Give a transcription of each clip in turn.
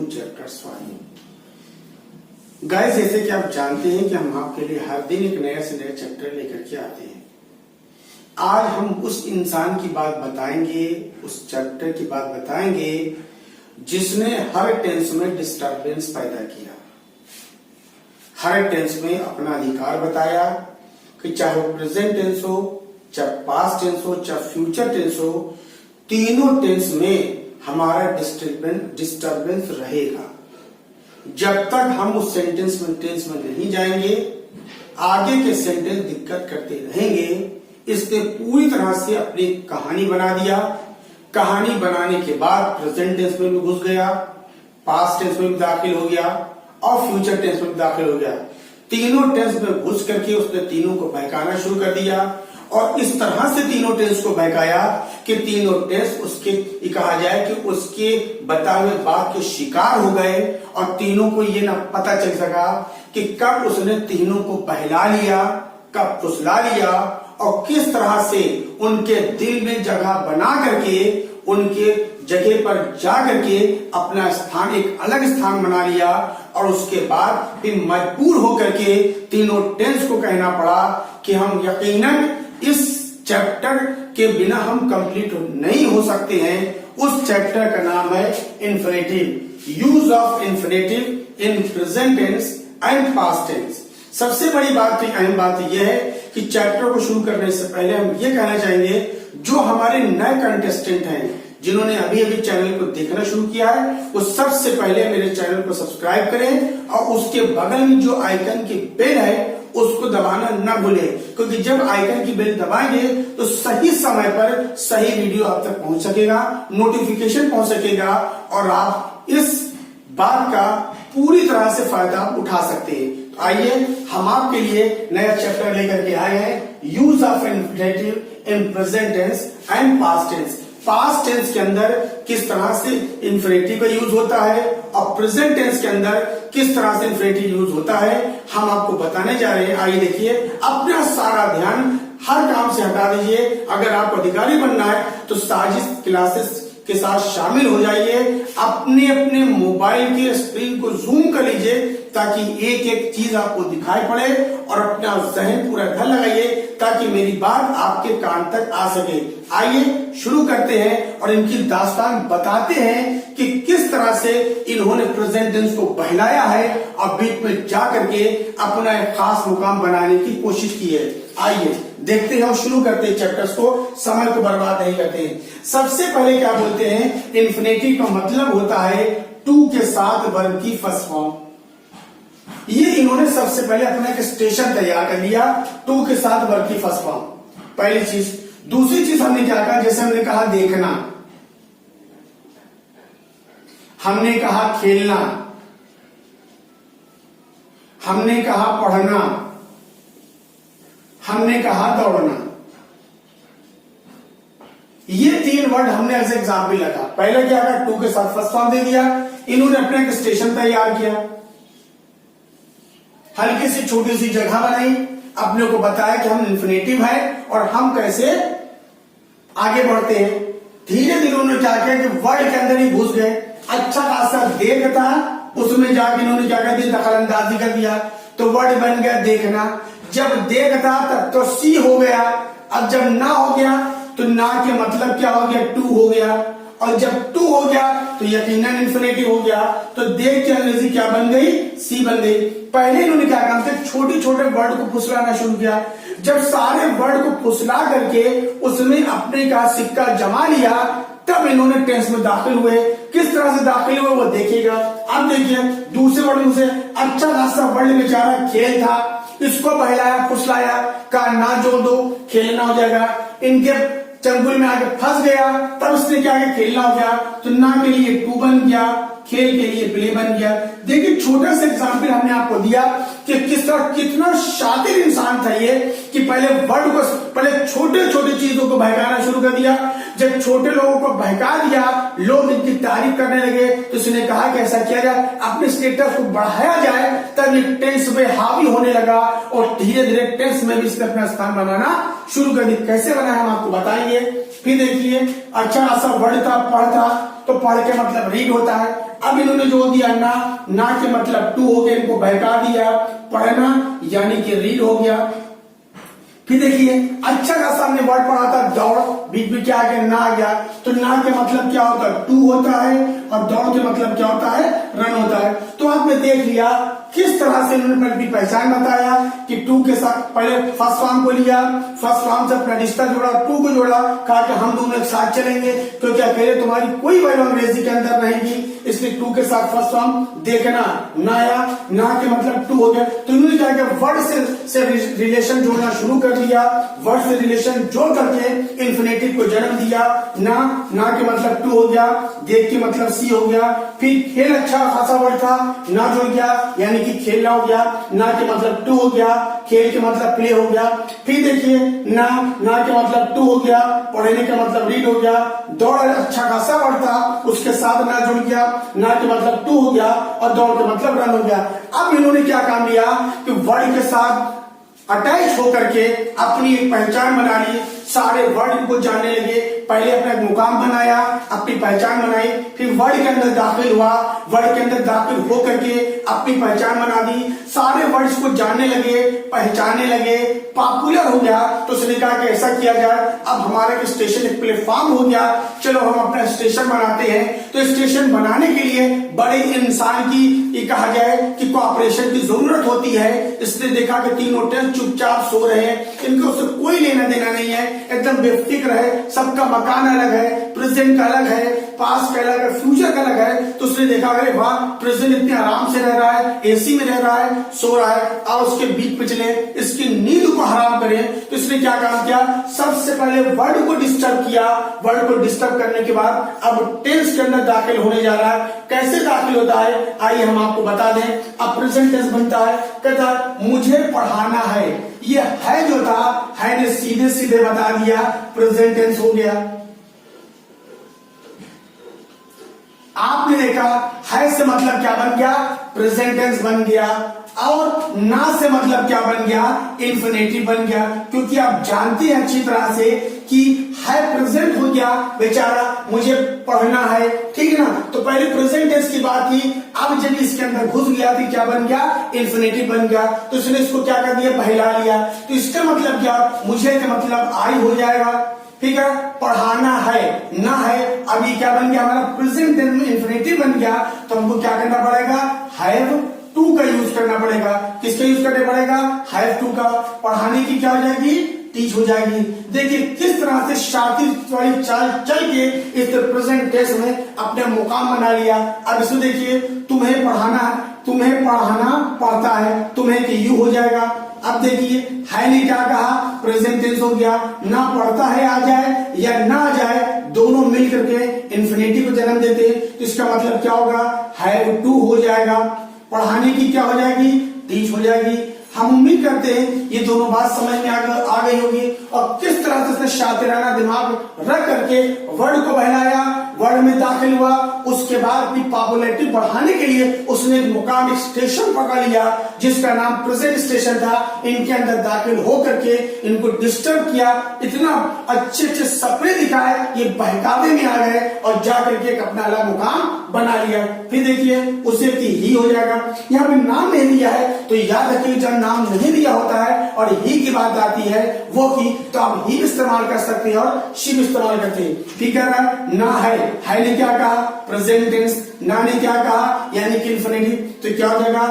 New chapter swine. Guys, जैसे कि आप जानते हैं कि हम आपके लिए हर दिन एक नया से नया चैप्टर लेकर के आते हैं। आज हम उस इंसान की बात बताएंगे, उस चैप्टर की बात बताएंगे जिसने हर टेंस में डिस्टरबेंस पैदा किया, हर टेंस में अपना अधिकार बताया कि चाहे वो प्रेजेंट टेंस हो, चाहे पास्ट टेंस हो, चाहे फ्यूचर टेंस हो, तीनों टेंस में हमारा डिस्टरबेंस रहेगा। जब तक हम उस टेंस में नहीं जाएंगे, आगे के सेंटेंस दिक्कत करते रहेंगे। इसने पूरी तरह से अपनी कहानी बना दिया। कहानी बनाने के बाद प्रेजेंट टेंस में भी घुस गया, पास्ट टेंस में भी दाखिल हो गया और फ्यूचर टेंस में भी दाखिल हो गया। तीनों टेंस में घुस करके उसने तीनों को बहकाना शुरू कर दिया और इस तरह से तीनों टेंस को बहकाया कि तीनों टेंस उसके कहा जाए कि उसके बताए हुए बात के शिकार हो गए और तीनों को ये ना पता चल सका कि कब उसने तीनों को बहला लिया, कब फुसला लिया और किस तरह से उनके दिल में जगह बना करके उनके जगह पर जा करके अपना स्थान, एक अलग स्थान बना लिया और उसके बाद फिर मजबूर होकर के तीनों टेंस को कहना पड़ा कि हम यकीनन इस चैप्टर के बिना हम कंप्लीट नहीं हो सकते हैं। उस चैप्टर का नाम है infinitive, use of infinitive in present tense and past tense. सबसे बड़ी बात, अहम बात यह है कि चैप्टर को शुरू करने से पहले हम ये कहना चाहेंगे, जो हमारे नए कंटेस्टेंट हैं, जिन्होंने अभी अभी चैनल को देखना शुरू किया है, वो सबसे पहले मेरे चैनल को सब्सक्राइब करें और उसके बगल में जो आइकन की बेल है उसको दबाना न भूलें, क्योंकि जब आइकन की बेल दबाएंगे तो सही समय पर सही वीडियो आप तक पहुंच सकेगा, नोटिफिकेशन पहुंच सकेगा और आप इस बात का पूरी तरह से फायदा उठा सकते हैं। तो आइए हम आपके लिए नया चैप्टर लेकर के आए हैं, use of infinitive in present tense and past tense. Past tense के अंदर किस तरह से इन्फिनेटिव का यूज होता है और प्रेजेंट टेंस के अंदर किस तरह से इन्फिनेटिव यूज होता है, हम आपको बताने जा रहे हैं। आइए देखिए, अपना सारा ध्यान हर काम से हटा दीजिए। अगर आपको अधिकारी बनना है तो साजिश क्लासेस के साथ शामिल हो जाइए। अपने अपने मोबाइल के स्क्रीन को जूम कर लीजिए ताकि एक एक चीज आपको दिखाई पड़े और अपना जहन पूरा घर लगाइए ताकि मेरी बात आपके कान तक आ सके। आइए शुरू करते हैं और इनकी दास्तान बताते हैं कि किस तरह से इन्होंने प्रेजेंट टेंस को बहलाया है और बीच में जाकर के अपना एक खास मुकाम बनाने की कोशिश की है। आइए देखते हैं और शुरू करते हैं चैप्टर्स को, समय को बर्बाद नहीं करते हैं। सबसे पहले क्या बोलते हैं, इन्फिनेटिव का मतलब होता है टू के साथ वर्ब की फर्स्ट फॉर्म। ये इन्होंने सबसे पहले अपना एक स्टेशन तैयार कर लिया, टू के साथ वर्ब की फर्स्ट फॉर्म, पहली चीज। दूसरी चीज हमने क्या कहा, जैसे हमने कहा देखना, हमने कहा खेलना, हमने कहा पढ़ना, हमने कहा दौड़ना। ये तीन वर्ड हमने एज एग्जाम्पल लगा। पहले क्या कहा, टू के साथ फर्स्ट फॉर्म दे दिया, इन्होंने अपना एक स्टेशन तैयार किया, हल्की सी छोटी सी जगह बनाई, अपने को बताया कि हम इन्फिनेटिव है और हम कैसे आगे बढ़ते हैं। धीरे धीरे उन्होंने क्या किया कि वर्ड के अंदर ही घुस गए। अच्छा खासा देख था, उसमें जाके इन्होंने क्या कर दिया, दखल अंदाजी कर दिया, तो वर्ड बन गया देखना। जब देख था तब तो सी हो गया, अब जब ना हो गया तो ना के मतलब क्या हो गया, टू हो गया, और जब टू हो गया तो यकीनन इन्फिनेटिव हो गया। तो देख के अंग्रेजी क्या बन गई, सी बन गई। पहले इन्होंने क्या काम किया, छोटे छोटे वर्ड को फुसलाना शुरू किया। जब सारे वर्ड को फुसला करके उसमें अपने का सिक्का जमा लिया, तब इन्होंने टेंस में दाखिल हुए। किस तरह से दाखिल हुए वो देखिएगा। अब देखिए दूसरे वर्ड से अच्छा खासा वर्ड बेचारा खेल था, इसको बहलाया फुसलाया, कहा ना जोड़ दो खेलना हो जाएगा, इनके चंगुल में आके फंस गया, तब उसने क्या किया, खेलना हो गया, तो ना के लिए टू बन गया, खेल के लिए प्ले बन गया। देखिए छोटा सा एग्जाम्पल हमने आपको दिया कि किस तरह कितना शातिर इंसान था ये, कि पहले वर्ड को, पहले छोटे छोटे चीजों को बहकाना शुरू कर दिया। जब छोटे लोगों को बहका दिया, लोग इनकी तारीफ करने लगे, तो उसने कहा कि ऐसा किया जाए, अपने स्टेटस को बढ़ाया जाए, तब ये टेंस में हावी होने लगा और धीरे धीरे टेंस में भी इसने अपना स्थान बनाना शुरू कर दिया। कैसे बना हम आपको बताएंगे। लिए। फिर देखिए अच्छा खासा वर्ड था, पढ़ता, तो पढ़ के मतलब रीड होता है। अब इन्होंने जो दिया ना के मतलब टू हो गया, इनको बहका दिया, पढ़ना यानी कि रीड हो गया। फिर देखिए अच्छा खासा हमने वर्ड पढ़ा था दौड़, बीच में क्या आ गया, ना आ गया, तो ना के मतलब क्या होता है, टू होता है, और दौड़ के मतलब क्या होता है, रन होता है। तो आपने देख लिया किस तरह से इन्होंने अपनी पहचान बताया कि टू के साथ पहले फर्स्ट फॉर्म को लिया, फर्स्ट फॉर्म से अपना रिश्ता जोड़ा, टू को जोड़ा, कहा कि हम दोनों एक साथ चलेंगे क्योंकि अकेले तुम्हारी कोई वैल्यू अंग्रेजी के अंदर रहेगी, इसलिए टू के साथ फर्स्ट फॉर्म देखना, ना के मतलब टू हो गया। तो इन्होंने क्या किया, वर्ड से रिलेशन जोड़ना शुरू कर दिया, वर्ड से रिलेशन जोड़ करके इन्फिनेटिव को जन्म दिया। ना के मतलब टू हो गया, देख के मतलब सी हो गया। फिर खेल अच्छा खासा वर्ड था, ना जुड़ गया यानी कि खेलना हो गया, ना के मतलब टू हो गया, खेल के मतलब प्ले हो गया। फिर देखिए ना के मतलब टू हो गया, पढ़ने का मतलब रीड हो गया। दौड़ अच्छा खासा वर्ड था, उसके साथ ना जुड़ गया, ना के मतलब टू हो गया, और दौड़ के मतलब रन हो गया। अब इन्होंने क्या काम लिया कि वर्ड के साथ अटैच होकर के अपनी एक पहचान बना ली, सारे वर्ड इनको जानने लगे। पहले अपना एक मुकाम बनाया, अपनी पहचान बनाई, फिर वर्ड के अंदर दाखिल हुआ, वर्ड के अंदर दाखिल होकर के अपनी पहचान बना दी, सारे वर्ड्स को जानने लगे, पहचानने लगे, पॉपुलर हो गया। तो उसने कहा कि ऐसा किया जाए, अब हमारा एक स्टेशन, एक प्लेटफॉर्म हो गया, चलो हम अपना स्टेशन बनाते हैं। तो स्टेशन बनाने के लिए बड़े इंसान की, ये कहा जाए कि कोऑपरेशन की जरूरत होती है। इसने देखा कि तीन होटल चुपचाप सो रहे हैं, इनको उससे कोई लेना देना नहीं है, एकदम बेफिक्र है, सबका मकान अलग है, प्रेजेंट का अलग है, पास का अलग है, फ्यूचर का अलग है। तो उसने देखा अरे वाह, प्रेजेंट इतने आराम से रह रहा है, एसी में रह रहा है, सो रहा है, और उसके बीच पे चले, इसकी नींद को हराम करें। तो इसने क्या काम किया, सबसे पहले वर्ड को डिस्टर्ब किया। वर्ड को डिस्टर्ब करने के बाद अब टेंस के अंदर दाखिल होने जा रहा है। कैसे दाखिल होता है आइए हम आपको बता दें। अब प्रेजेंट टेंस बनता है, कहता है मुझे पढ़ाना है, ये है जो था, है ने सीधे सीधे बता दिया, प्रेजेंट टेंस हो गया। आपने देखा है से मतलब क्या बन गया, प्रेजेंट टेंस बन गया, और ना से मतलब क्या बन गया, इंफिनिटिव बन गया। क्योंकि आप जानते हैं अच्छी तरह से कि है प्रेजेंट हो गया, बेचारा मुझे पढ़ना है, ठीक है ना। तो पहले प्रेजेंट टेंस की बात थी, अब जब इसके अंदर घुस गया तो क्या बन गया, इंफिनिटिव बन गया। तो इसने इसको क्या कर दिया, बहला लिया। तो इसका मतलब क्या, मुझे का मतलब आई हो जाएगा, ठीक है, पढ़ाना है, ना है, अभी क्या बन गया हमारा, प्रेजेंट टेंस में इंफिनिटिव बन गया। तो हमको क्या करना पड़ेगा, हैव टू का यूज करना पड़ेगा। किसका यूज करना पड़ेगा, हैव टू का। पढ़ाने की क्या हो जाएगी, टीच हो जाएगी। देखिए किस तरह से शातिर वाली चाल चल के इस प्रेजेंट टेंस में अपने मुकाम बना लिया। अब इसको देखिए, तुम्हें पढ़ाना पड़ता है, तुम्हें कि यू हो जाएगा। अब देखिए है ने क्या कहा, प्रेजेंट टेंस हो गया, ना पढ़ता है आ जाए या ना आ जाए, दोनों मिल करके इंफिनिटिव को जन्म देते हैं। तो इसका मतलब क्या होगा, हैव टू हो जाएगा, पढ़ाने की क्या हो जाएगी, टीच हो जाएगी। हम उम्मीद करते हैं ये दोनों बात समझ में आ गई होगी, और किस तरह से उसने शातिराना दिमाग रख करके वर्ड को बहलाया, वर्ड में दाखिल हुआ, उसके बाद अपनी पॉपुलैरिटी बढ़ाने के लिए उसने एक मुकाम, एक स्टेशन पकड़ लिया जिसका नाम प्रेजेंट स्टेशन था। इनके अंदर दाखिल होकर के इनको डिस्टर्ब किया, इतना अच्छे अच्छे सपने दिखाए, ये बहकावे में आ गए और जाकर के एक अपना अलग मुकाम बना लिया। फिर देखिए उसे कि ही हो जाएगा, यहाँ पे नाम नहीं दिया है, तो याद रखिए जब नाम नहीं दिया होता है और ही की बात आती है वो की, तो आप ही इस्तेमाल कर सकते हैं और शिव इस्तेमाल करते हैं। ठीक है ना, है ने क्या कहा, प्रेजेंट टेंस, ना ने क्या कहा यानी कि इंफिनिटिव। तो क्या हो जाएगा,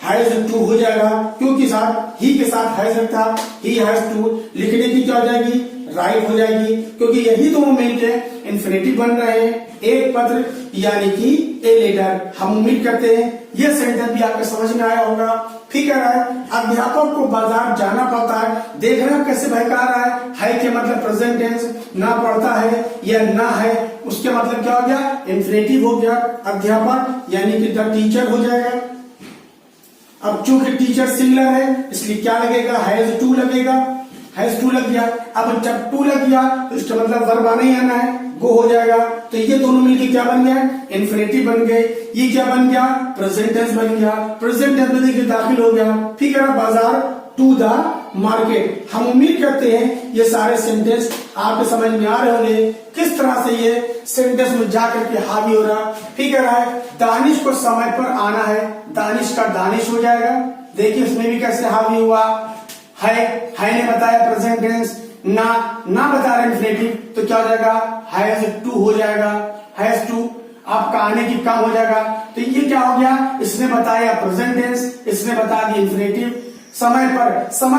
हैज टू हो जाएगा, क्योंकि साथ ही के साथ हैज था, ही हैज टू। लिखने की क्या हो जाएगी, राइट हो जाएगी, क्योंकि यही दोनों मिलकर इंफिनिटिव बन रहे हैं। एक पत्र यानी कि ए लेटर। हम उम्मीद करते हैं यह सेंटेंस भी आपको समझ में आया होगा। फिक्र है, अध्यापक को बाजार जाना पड़ता है, देख रहे हो कैसे बहका रहा है के मतलब प्रेजेंट टेंस, ना पढ़ता है या ना है, उसके मतलब क्या हो गया, इंफिनिटिव हो गया। अध्यापक यानी कि द टीचर हो जाएगा। अब चूंकि टीचर सिंगुलर है इसलिए क्या लगेगा, हैज टू लगेगा, हैज टू लग गया। अब जब टू लग गया तो इसका मतलब वर्ब आना ही आना है, गो हो जाएगा। तो ये दोनों मिलकर क्या बन गया, इंफिनिटिव बन गए। ये क्या बन गया, प्रेजेंट टेंस बन गया। प्रेजेंट टेंस में देखिए दाखिल हो गया। ठीक है ना, बाजार टू द मार्केट। हम उम्मीद करते हैं ये सारे सेंटेंस आपके समझ में आ रहे होंगे किस तरह से ये सेंटेंस में जाकर के हावी हो रहा। ठीक है, दानिश को समय पर आना है, दानिश का दानिश हो जाएगा। देखिए इसमें भी कैसे हावी हुआ है ने बताया प्रेजेंट टेंस, ना बता रहे इंफिनिटिव तो क्या हो जाएगा, हैज टू हो जाएगा, हैज टू। आपका आने की काम हो जाएगा। तो ये क्या हो गया, इसने बताया प्रेजेंट टेंस, इसने बता दिया इंफिनिटिव। समय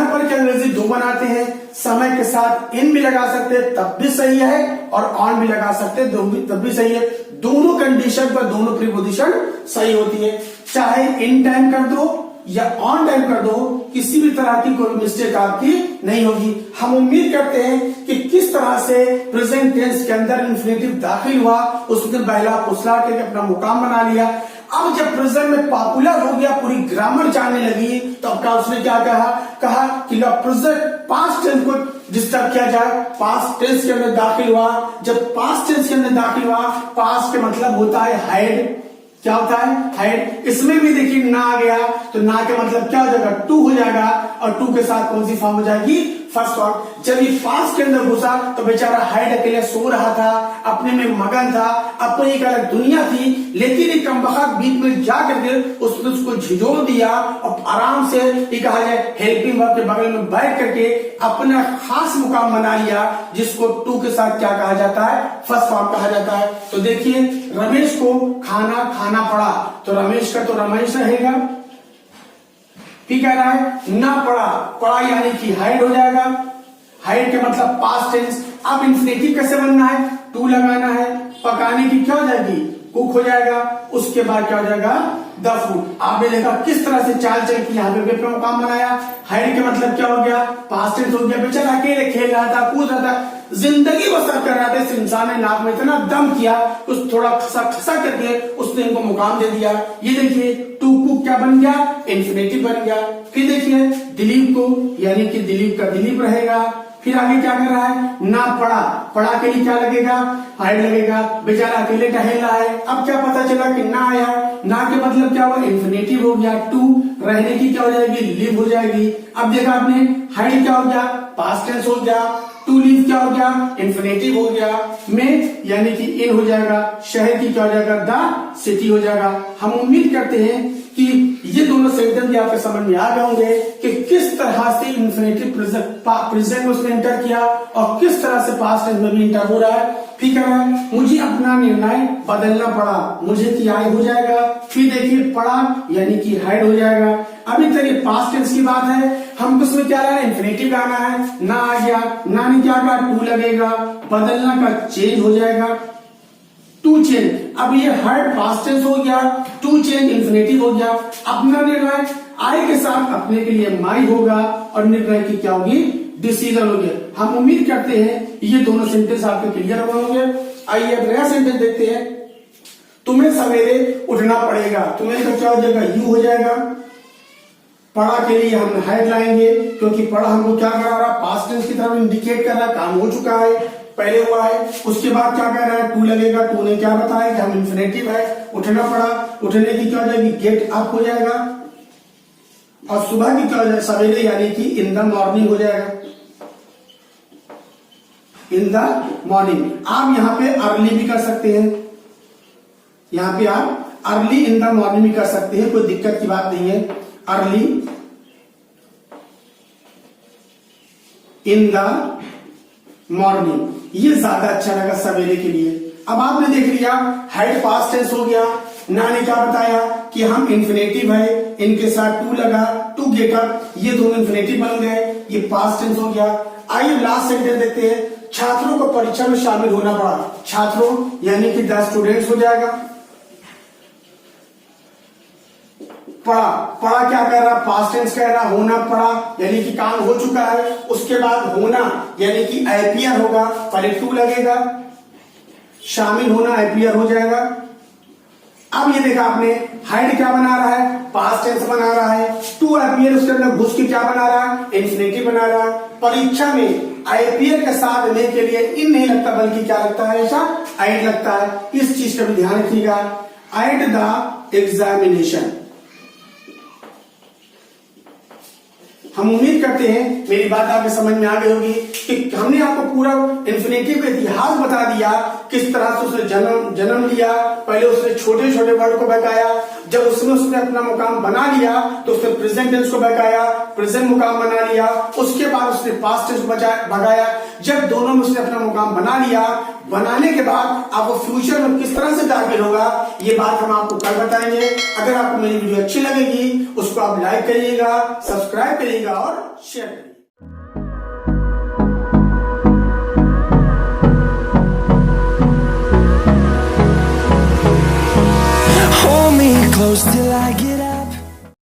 पर के अंग्रेजी दो बनाते हैं, समय के साथ इन भी लगा सकते हैं तब भी सही है, और ऑन भी लगा सकते हैं तब भी सही है। दोनों कंडीशन पर दोनों प्रीपोजिशन सही होती है। चाहे इन टाइम कर दो या ऑन टाइम कर दो, किसी भी तरह की कोई मिस्टेक आपकी नहीं होगी। हम उम्मीद करते हैं कि किस तरह से प्रेजेंट टेंस के अंदर इंफिनिटिव दाखिल हुआ, उसने बहला फुसला के अपना मुकाम बना लिया। अब जब प्रेजेंट में पॉपुलर हो गया, पूरी ग्रामर जानने लगी, तो अब का उसने क्या कहा कि प्रेजेंट पास्ट टेंस को डिस्टर्ब किया जाए, पास्ट टेंस के अंदर दाखिल हुआ। जब पास्ट टेंस के अंदर दाखिल हुआ, पास्ट के मतलब होता है हाइड। क्या होता है, हाइड। इसमें भी देखिए ना आ गया, तो ना के मतलब क्या हो जाएगा, टू हो जाएगा, और टू के साथ कौन सी फॉर्म हो जाएगी, फर्स्ट फॉर्म। जब ये पास्ट के अंदर घुसा तो बेचारा हाइड अकेले सो रहा था, अपने में मगन था, अपनी एक अलग दुनिया थी। लेकिन एक कमबख्त बीच में जा करके उसने उसको झिझोड़ दिया, और आराम से ये कहा जाए हेल्पिंग वर्ब के बगल में बैठ करके अपना खास मुकाम बना लिया, जिसको टू के साथ क्या कहा जाता है, फर्स्ट फॉर्म कहा जाता है। तो देखिए रमेश को खाना पड़ा, तो रमेश का तो रमेश रहेगा। ठीक है रहा है, ना पड़ा यानी कि हाइड हो जाएगा। हाइड के मतलब पास्ट टेंस। अब इंफिनिटिव कैसे बनना है, टू लगाना है। पकाने की क्या हो जाएगी, कुक हो जाएगा। उसके बाद क्या हो जाएगा, द फूड। आपने देखा किस तरह से चाल चल की यहाँ पे मुकाम बनाया। हाइड के मतलब क्या हो गया, पास्ट टेंस हो गया। बेचारा अकेले खेल रहा था, कूद रहा था, जिंदगी बसर कर रहा था। इस इंसान ने नाक में इतना दम किया, उस थोड़ा खसा करके उसने इनको मुकाम दे दिया। ये देखिए टू कुक क्या बन गया, इंफिनिटिव बन गया। फिर देखिए दिलीप को, यानी कि दिलीप का दिलीप रहेगा। फिर आगे क्या कर रहा है, ना पड़ा के लिए क्या लगेगा, हाइड लगेगा। बेचारा अकेले टहल रहा है। अब क्या पता चला कि ना आया, ना के मतलब क्या हुआ, इंफिनिटिव हो गया। टू रहने की क्या हो जाएगी, लिव हो जाएगी। अब देखा आपने, हाइड क्या हो गया, पास्ट टेंस हो गया। टू लिव क्या हो गया, इंफिनिटिव हो गया। में यानी कि इन हो जाएगा। शहर की क्या हो जाएगा, द सिटी हो जाएगा। हम उम्मीद करते हैं कि ये दोनों सेंटेंस भी आपके समझ में आ गए होंगे कि किस तरह से इंफिनिटिव प्रेजेंट में उसने इंटर किया, और किस तरह से पास्ट टेंस में भी इंटर हो रहा है। ठीक है, मुझे अपना निर्णय बदलना पड़ा, मुझे की आई हो जाएगा। फिर देखिए पड़ा यानी कि हाइड हो जाएगा। अभी तक ये पास्ट टेंस की बात है, हमको उसमें क्या लाना है, इंफिनिटिव लाना है। ना आ गया, ना ने क्या कहा, टू लगेगा। बदलना का चेंज हो जाएगा, टू चेंज। अब ये हर्ड पास्ट टेंस हो गया, टू चेंज इंफिनिटिव हो गया। अपना निर्णय आई के साथ अपने के लिए माई होगा, और निर्णय की क्या होगी, डिसीजन हो गया। हम उम्मीद करते हैं ये दोनों सेंटेंस आपके क्लियर होंगे। आइए अब नया सेंटेंस देखते हैं। तुम्हें सवेरे उठना पड़ेगा, तुम्हें तो क्या हो जाएगा, यू हो जाएगा। पढ़ा के लिए हम हाइड लाएंगे, क्योंकि पढ़ा हमको क्या करा रहा, पास्ट टेंस की तरफ इंडिकेट कर रहा है, काम हो चुका है, पहले हुआ है। उसके बाद क्या कह रहा है, टू लगेगा। टू ने क्या बताया कि हम इंफिनिटिव है। उठना पड़ा, उठने की क्या हो जाएगी, गेट अप हो जाएगा। और सुबह की क्या हो जाएगा, सवेरे यानी कि इन द मॉर्निंग हो जाएगा, इन द मॉर्निंग। आप यहाँ पे अर्ली भी कर सकते हैं, यहाँ पे आप अर्ली इन द मॉर्निंग भी कर सकते हैं, कोई दिक्कत की बात नहीं है। अर्ली इन द मॉर्निंग, ये ज्यादा अच्छा लगा सवेरे के लिए। अब आपने देख लिया हाइड पास्ट टेंस हो गया। ना ने क्या बताया कि हम इंफिनिटिव है, इनके साथ टू लगा, टू गेट अप, ये दोनों इंफिनिटिव बन गए, ये पास्ट टेंस हो गया। आइए लास्ट सेंटेंस देखते हैं। छात्रों को परीक्षा में शामिल होना पड़ा, छात्रों यानी कि द स्टूडेंट्स हो जाएगा। पढ़ा क्या कह रहा, पास्ट टेंस कह रहा, होना पड़ा यानी कि काम हो चुका है। उसके बाद होना यानी कि अपीयर होगा, पहले टू लगेगा। शामिल होना अपीयर हो जाएगा। अब ये देखा आपने, हाइड क्या बना रहा है, पास्ट टेंस बना रहा है। टू अपीयर उसके अंदर घुस के क्या बना रहा है, इंफिनिटिव बना रहा है। परीक्षा में अपीयर के साथ लेने के लिए इन नहीं लगता, बल्कि क्या लगता है, ऐसा आइड लगता है। इस चीज का भी ध्यान रखिएगा। आइड द एग्जामिनेशन, हम उम्मीद करते हैं मेरी बात आपके समझ में आ गई होगी कि हमने आपको पूरा इन्फिनिटिव का इतिहास बता दिया, किस तरह से उसने जन्म लिया। पहले उसने छोटे छोटे वर्ड को बहकाया, जब उसने अपना मुकाम बना लिया तो उसने प्रेजेंट टेंस को बहकाया, प्रेजेंट मुकाम बना लिया, उसके बाद उसने पास्ट टेंस को भगाया। जब दोनों में उसने अपना मुकाम बना लिया, बनाने के बाद अब वो फ्यूचर में किस तरह से दाखिल होगा ये बात हम आपको कल बताएंगे। अगर आपको मेरी वीडियो अच्छी लगेगी उसको आप लाइक करिएगा, सब्सक्राइब करिएगा और शेयर करिएगा। Hold me close till I